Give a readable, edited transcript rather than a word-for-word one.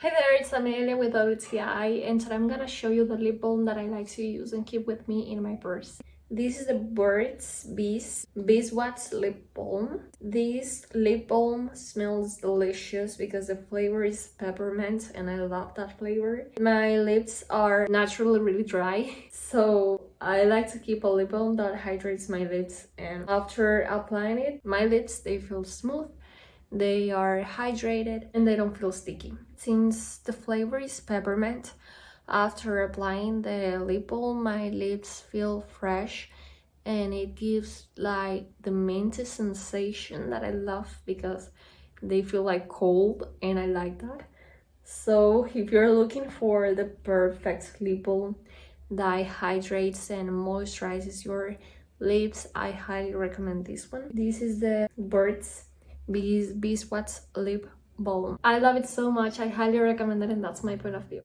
Hi there, it's Amelia with WTI, and today I'm gonna show you the lip balm that I like to use and keep with me in my purse. This is the Burt's Beeswax lip balm. This lip balm smells delicious because the flavor is peppermint and I love that flavor. My lips are naturally really dry, so I like to keep a lip balm that hydrates my lips, and after applying it, my lips, they feel smooth. They are hydrated and they don't feel sticky. Since the flavor is peppermint, after applying the lip balm, my lips feel fresh and it gives like the minty sensation that I love because they feel like cold and I like that. So if you're looking for the perfect lip balm that hydrates and moisturizes your lips, I highly recommend this one. This is the Burt's Beeswax lip balm. I love it so much. I highly recommend it, and that's my point of view.